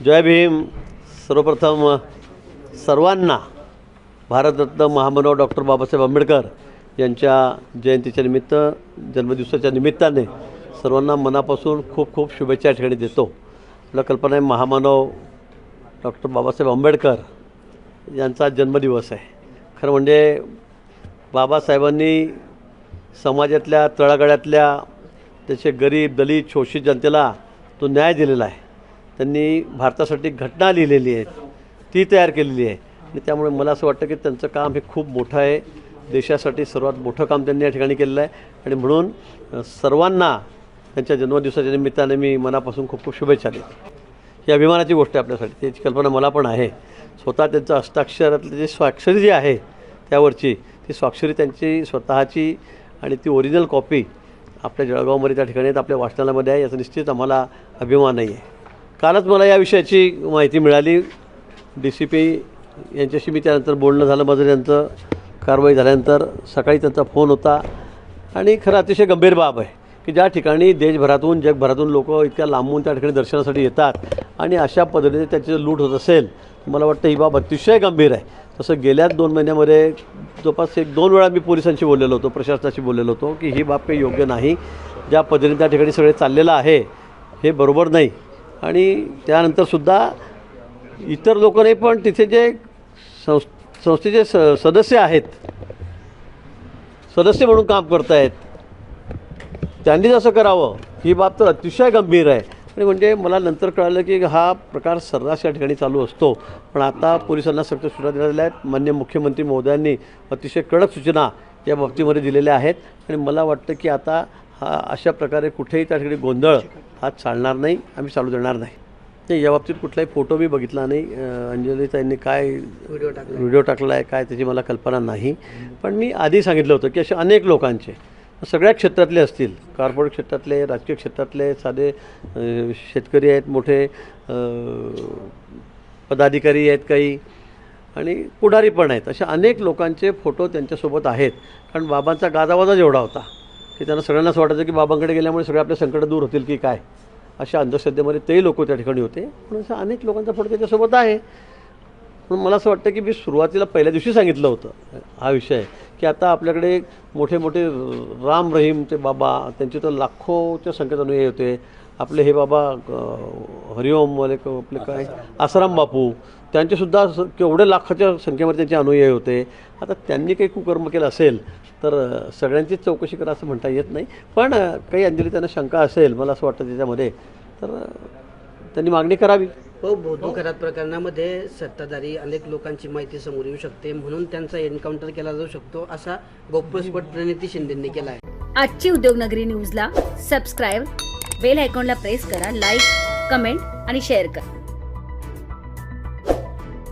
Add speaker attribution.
Speaker 1: जय भीम. सर्वप्रथम सर्वांना भारतरत्न महामानव डॉक्टर बाबासाहेब आंबेडकर यांच्या जयंतीच्या निमित्त जन्मदिवसाच्या निमित्ताने सर्वांना मनापासून खूप खूप शुभेच्छा या ठिकाणी देतो. आपल्या कल्पना आहे महामानव डॉक्टर बाबासाहेब आंबेडकर यांचा जन्मदिवस आहे. खरं म्हणजे बाबासाहेबांनी समाजातल्या तळागाळातल्या त्याचे गरीब दलित शोषित जनतेला तो न्याय दिलेला आहे. त्यांनी भारतासाठी घटना लिहिलेली आहे, ती तयार केलेली आहे आणि त्यामुळे मला असं वाटतं की त्यांचं काम हे खूप मोठं आहे. देशासाठी सर्वात मोठं काम त्यांनी या ठिकाणी केलेलं आहे आणि म्हणून सर्वांना त्यांच्या जन्मदिवसाच्या निमित्ताने मी मनापासून खूप खूप शुभेच्छा देतो. ही अभिमानाची गोष्ट आहे आपल्यासाठी, त्याची कल्पना मला पण आहे. स्वतः त्यांचं हस्ताक्षरातले जे स्वाक्षरी जी आहे त्यावरची ती स्वाक्षरी त्यांची स्वतःची आणि ती ओरिजिनल कॉपी आपल्या जळगावमध्ये त्या ठिकाणी आपल्या वाचनालयामध्ये आहे. याचा निश्चित आम्हाला अभिमान नाही आहे. कालच मला या विषयाची माहिती मिळाली. DCP यांच्याशी मी त्यानंतर बोलणं झालं माझं. त्यांचं कारवाई झाल्यानंतर सकाळी त्यांचा फोन होता आणि खरं अतिशय गंभीर बाब आहे की ज्या ठिकाणी देशभरातून जगभरातून लोक इतक्या लांबून त्या ठिकाणी दर्शनासाठी येतात आणि अशा पद्धतीने त्याची लूट होत असेल मला वाटतं ही बाब अतिशय गंभीर आहे. तसं गेल्याच 2 महिन्यामध्ये जवळपास 1-2 वेळा मी पोलिसांशी बोललेलो होतो, प्रशासनाशी बोललेलो होतो की ही बाब काही योग्य नाही. ज्या पद्धतीने त्या ठिकाणी सगळे चाललेलं आहे हे बरोबर नाही. आणि त्यानंतरसुद्धा इतर लोक नाही पण तिथे जे संस्थेचे सदस्य आहेत, सदस्य म्हणून काम करत आहेत, त्यांनीच असं करावं ही बाब तर अतिशय गंभीर आहे. आणि म्हणजे मला नंतर कळालं की हा प्रकार सर्रास या ठिकाणी चालू असतो. पण आता पोलिसांना सक्त सूचना देण्यात आल्या आहेत. माननीय मुख्यमंत्री महोदयांनी अतिशय कडक सूचना या बाबतीमध्ये दिलेल्या आहेत आणि मला वाटतं की आता हा अशा प्रकारे कुठेही त्या ठिकाणी गोंधळ हा चालणार नाही, आम्ही चालू देणार नाही. या बाबतीत कुठलाही फोटो मी बघितला नाही. अंजलीताईंनी काय व्हिडिओ टाकला आहे काय त्याची मला कल्पना नाही. पण मी आधी सांगितलं होतं की असे अनेक लोकांचे सगळ्या क्षेत्रातले असतील, कॉर्पोरेट क्षेत्रातले, राजकीय क्षेत्रातले, साधे शेतकरी आहेत, मोठे पदाधिकारी आहेत काही आणि पुढारी पण आहेत, अशा अनेक लोकांचे फोटो त्यांच्यासोबत आहेत. कारण बाबांचा गाजावाजा जेवढा होता की त्यांना सगळ्यांनाच वाटायचं की बाबांकडे गेल्यामुळे सगळे आपले संकट दूर होतील की काय, अशा अंधश्रद्धेमध्ये तेही लोक त्या ठिकाणी होते. पण अशा अनेक लोकांचा फोटो त्याच्यासोबत आहे. म्हणून मला असं वाटतं की मी सुरुवातीला पहिल्या दिवशी सांगितलं होतं हा विषय की आता आपल्याकडे मोठे मोठे राम रहीम ते बाबा, त्यांचे तर लाखोच्या संख्येत अनुयायी होते. आपले हे बाबा हरिओम वाले आपले काय आसाराम बापू, त्यांचेसुद्धा केवढे लाखाच्या संख्येमध्ये त्यांचे अनुयायी होते. आता त्यांनी काही कुकर्म केलं असेल तर सगळ्यांचीच चौकशी करा असं म्हणता येत नाही. पण काही अंजली त्यांना शंका असेल मला असं वाटतं त्याच्यामध्ये तर त्यांनी मागणी करावी.
Speaker 2: हो, बौद्ध करार प्रकरणामध्ये सत्ताधारी अनेक लोकांची माहिती समोर येऊ शकते म्हणून त्यांचा एन्काउंटर केला जाऊ शकतो असा गौप्यस्फोट प्रणिती शिंदेंनी केला आहे.
Speaker 3: आजची उद्योगनगरी न्यूजला सबस्क्राईब, बेल आयकॉनला प्रेस करा, लाईक, कमेंट आणि शेअर करा.